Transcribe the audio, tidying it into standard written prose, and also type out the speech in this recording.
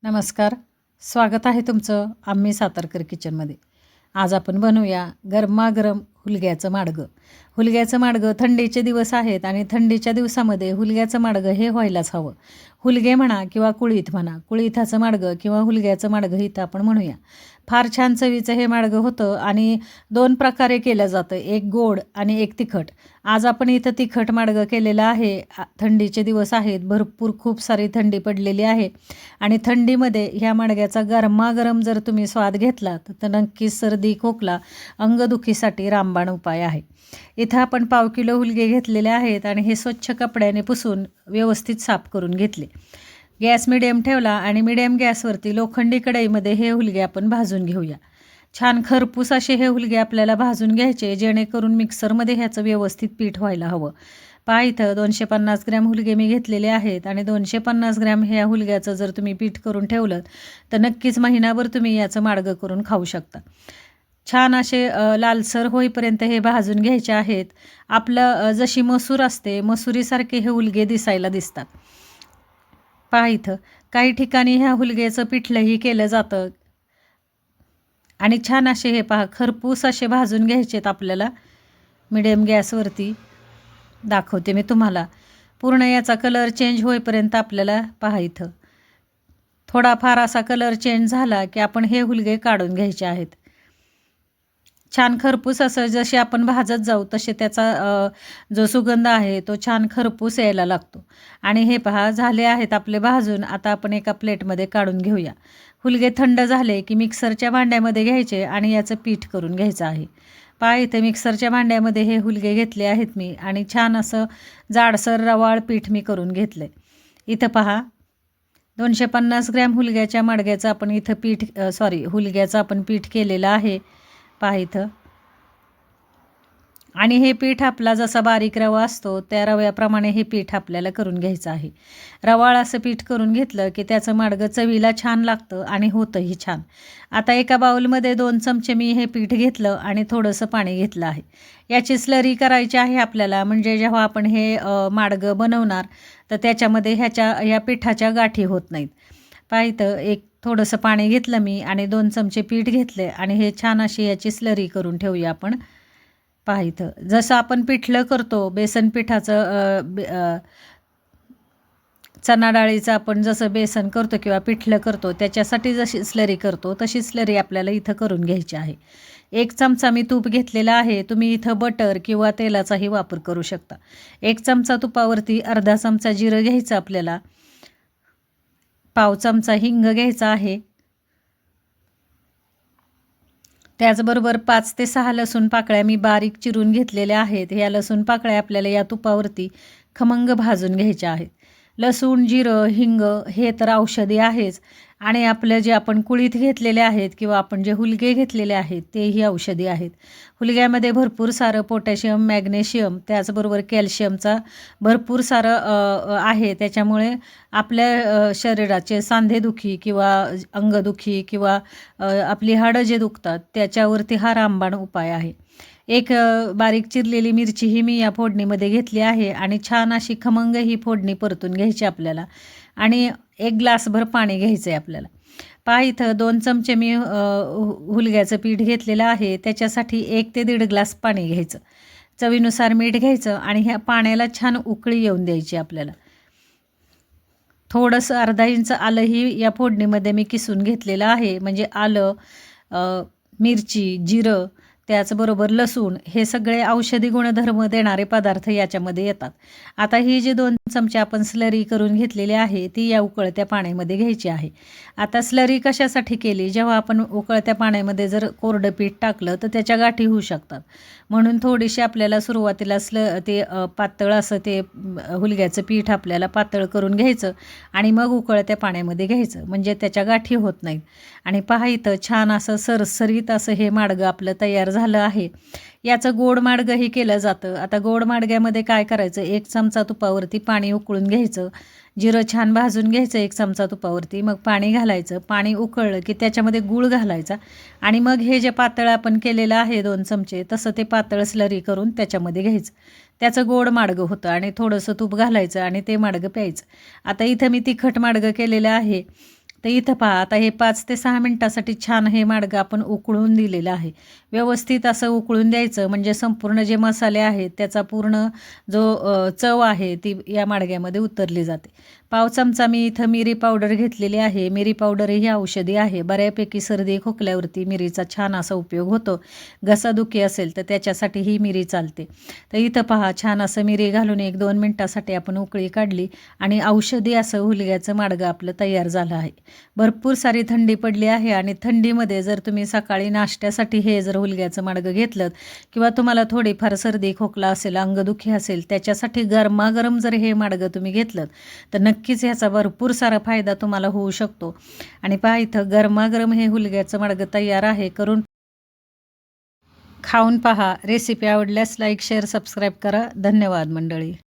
नमस्कार. स्वागत आहे तुमचं आम्ही सातारकर किचनमध्ये. आज आपण बनवूया गरमागरम हुलग्याचं माडगं. हुलग्याचं माडगं थंडीचे दिवस आहेत आणि थंडीच्या दिवसामध्ये हुलग्याचं माडगं हे व्हायलाच हवं. हुलगे म्हणा किंवा कुळीथ म्हणा, कुळीथाचं माडगं किंवा हुलग्याचं माडगं इथं आपण म्हणूया. फार छान चवीचं हे माडगं होतं आणि 2 प्रकारे केलं जातं, एक गोड आणि एक तिखट. आज आपण इथं तिखट माडगं केलेलं आहे. थंडीचे दिवस आहेत, भरपूर खूप सारी थंडी पडलेली आहे आणि थंडीमध्ये ह्या माडग्याचा गरमागरम जर तुम्ही स्वाद घेतला तर नक्कीच सर्दी, खोकला, अंगदुखीसाठी रामबाण उपाय आहे. इथं आपण 1/2 किलो हुलगे घेतलेले आहेत आणि हे स्वच्छ कपड्याने पुसून व्यवस्थित साफ करून घेतले. गॅस मिडियम ठेवला आणि मिडियम गॅसवरती लोखंडी कढईमध्ये हे हुलगे आपण भाजून घेऊया. छान खरपूस असे हे हुलगे आपल्याला भाजून घ्यायचे, जेणेकरून मिक्सरमध्ये ह्याचं व्यवस्थित पीठ व्हायला हवं. पहा इथं 250 ग्रॅम हुलगे मी घेतलेले आहेत आणि 250 ग्रॅम ह्या हुलग्याचं जर तुम्ही पीठ करून ठेवलं तर नक्कीच महिनाभर तुम्ही याचं माडगं करून खाऊ शकता. छान असे लालसर होईपर्यंत हे भाजून घ्यायचे आहेत. आपलं जशी मसूर असते, मसुरीसारखे हे हुलगे दिसायला दिसतात. पहा इथं काही ठिकाणी ह्या हुलग्याचं पिठलंही केलं जातं आणि छान असे हे पहा खरपूस असे भाजून घ्यायचेत आपल्याला. मिडियम गॅसवरती दाखवते मी तुम्हाला. पूर्ण याचा कलर चेंज होईपर्यंत आपल्याला पहा इथं थोडाफार असा कलर चेंज झाला की आपण हे हुलगे काढून घ्यायचे आहेत. छान खरपूस असं जसे आपण भाजत जाऊ तसे त्याचा जो सुगंध आहे तो छान खरपूस यायला लागतो. आणि हे पहा झाले आहेत आपले भाजून. आता आपण एका प्लेटमध्ये काढून घेऊया. हुलगे थंड झाले की मिक्सरच्या भांड्यामध्ये घ्यायचे आणि याचं पीठ करून घ्यायचं आहे. पहा इथे मिक्सरच्या भांड्यामध्ये हे हुलगे घेतले आहेत मी आणि छान असं जाडसर रवाळ पीठ मी करून घेतले. इथं पहा 250 ग्रॅम हुलग्याच्या माडग्याचं आपण इथं हुलग्याचं आपण पीठ केलेलं आहे. पहा इथं. आणि हे पीठ आपला जसा बारीक रवा असतो त्या रव्याप्रमाणे हे पीठ आपल्याला करून घ्यायचं आहे. रवाळ असं पीठ करून घेतलं की त्याचं माडगं चवीला छान लागतं आणि होतंही छान. आता एका बाउलमध्ये 2 चमचे मी हे पीठ घेतलं आणि थोडंसं पाणी घेतलं आहे. याची स्लरी करायची आहे आपल्याला, म्हणजे जेव्हा आपण हे माडगं बनवणार तर त्याच्यामध्ये ह्या पिठाच्या गाठी होत नाहीत. पहा इथं एक थोडंसं पाणी घेतलं मी आणि 2 चमचे पीठ घेतले आणि हे छान अशी याची स्लरी करून ठेवूया आपण. पहा इथं जसं आपण पिठलं करतो बेसन पिठाचं चणा डाळीचं आपण जसं बेसन करतो किंवा पिठलं करतो त्याच्यासाठी जशी स्लरी करतो तशी स्लरी आपल्याला इथं करून घ्यायची आहे. 1 चमचा मी तूप घेतलेला आहे. तुम्ही इथं बटर किंवा तेलाचाही वापर करू शकता. 1 चमचा तुपावरती अर्धा चमचा जिरं घ्यायचं आपल्याला. 1/2 चमचा हिंग घ्यायचा आहे. त्याचबरोबर 5 ते 6 लसूण पाकळ्या मी बारीक चिरून घेतलेल्या आहेत. ह्या लसूण पाकळ्या आपल्याला या तुपावरती खमंग भाजून घ्यायच्या आहेत. लसूण, जिरं, हिंग हे तर औषधी आहेच आणि आपलं जे आपण कुळीथ घेतलेले आहेत किंवा आपण जे हुलगे घेतलेले आहेत तेही औषधी आहेत. हुलग्यामध्ये भरपूर सारं पोटॅशियम, मॅग्नेशियम त्याचबरोबर कॅल्शियमचा भरपूर सारं आहे. त्याच्यामुळे आपल्या शरीराचे सांधेदुखी किंवा अंगदुखी किंवा आपली हाडं जे दुखतात त्याच्यावरती हा रामबाण उपाय आहे. एक बारीक चिरलेली मिरचीही मी या फोडणीमध्ये घेतली आहे आणि छान अशी खमंग ही फोडणी परतून घ्यायची आपल्याला आणि 1 ग्लासभर पाणी घ्यायचं आहे आपल्याला. पहा इथं 2 चमचे मी हुलग्याचं पीठ घेतलेलं आहे. त्याच्यासाठी 1 ते 1.5 ग्लास पाणी घ्यायचं. चवीनुसार मीठ घ्यायचं आणि ह्या पाण्याला छान उकळी येऊन द्यायची आपल्याला. थोडंसं अर्धा इंच आलंही या फोडणीमध्ये मी किसून घेतलेलं आहे. म्हणजे आलं, मिरची, जिरं त्याचबरोबर लसूण हे सगळे औषधी गुणधर्म देणारे पदार्थ याच्यामध्ये येतात. आता ही जी 2 चमचे आपण स्लरी करून घेतलेली आहे ती या उकळत्या पाण्यामध्ये घ्यायची आहे. आता स्लरी कशासाठी केली, जेव्हा आपण उकळत्या पाण्यामध्ये जर कोरडं पीठ टाकलं तर त्याच्या गाठी होऊ शकतात. म्हणून थोडीशी आपल्याला सुरुवातीला पातळ असं ते हुलग्याचं पीठ आपल्याला पातळ करून घ्यायचं आणि मग उकळत्या पाण्यामध्ये घ्यायचं, म्हणजे त्याच्या गाठी होत नाहीत. आणि पहा इथं छान असं सरसरीत असं हे माडगं आपलं तयार झालं आहे. याचं गोड माडगंही केलं जातं. आता गोड माडग्यामध्ये काय करायचं, 1 चमचा तुपावरती पाणी उकळून घ्यायचं. जिरं छान भाजून घ्यायचं 1 चमचा तुपावरती. मग पाणी घालायचं. पाणी उकळलं की त्याच्यामध्ये गूळ घालायचा आणि मग हे जे पातळ आपण केलेलं आहे 2 चमचे तसं ते पातळ स्लरी करून त्याच्यामध्ये घ्यायचं. त्याचं गोड माडगं होतं आणि थोडंसं तूप घालायचं आणि ते माडगं प्यायचं. आता इथं मी तिखट माडगं केलेलं आहे. तर इथं पहा आता हे 5 ते 6 मिनटासाठी छान हे माडगं आपण उकळून दिलेलं आहे. व्यवस्थित असं उकळून द्यायचं म्हणजे संपूर्ण जे मसाले आहेत त्याचा पूर्ण जो चव आहे ती या माडग्यामध्ये उतरली जाते. पाव चमचा मी इथं मिरी पावडर घेतलेली आहे. मिरी पावडर ही औषधी आहे. बऱ्यापैकी सर्दी खोकल्यावरती मिरीचा छान असा उपयोग होतो. घसादुखी असेल तर त्याच्यासाठी ही मिरी चालते. तर इथं पहा छान असं मिरी घालून 1-2 मिनटासाठी आपण उकळी काढली आणि औषधी असं हुलग्याचं माडगं आपलं तयार झालं आहे. भरपूर सारी थंडी पडली आहे आणि थंडीमध्ये जर तुम्ही सकाळी नाश्त्यासाठी हे जर हुलग्याचं माडगं घेतलं किंवा तुम्हाला थोडीफार सर्दी खोकला असेल, अंगदुखी असेल त्याच्यासाठी गरमागरम जर हे माडगं तुम्ही घेतलं तर नक्कीच ह्याचा भरपूर सारा फायदा तुम्हाला होऊ शकतो. आणि पहा इथं गरमागरम हे हुलग्याचं माडगं तयार आहे. करून खाऊन पहा. रेसिपी आवडल्यास लाईक, शेअर, सबस्क्राईब करा. धन्यवाद मंडळी.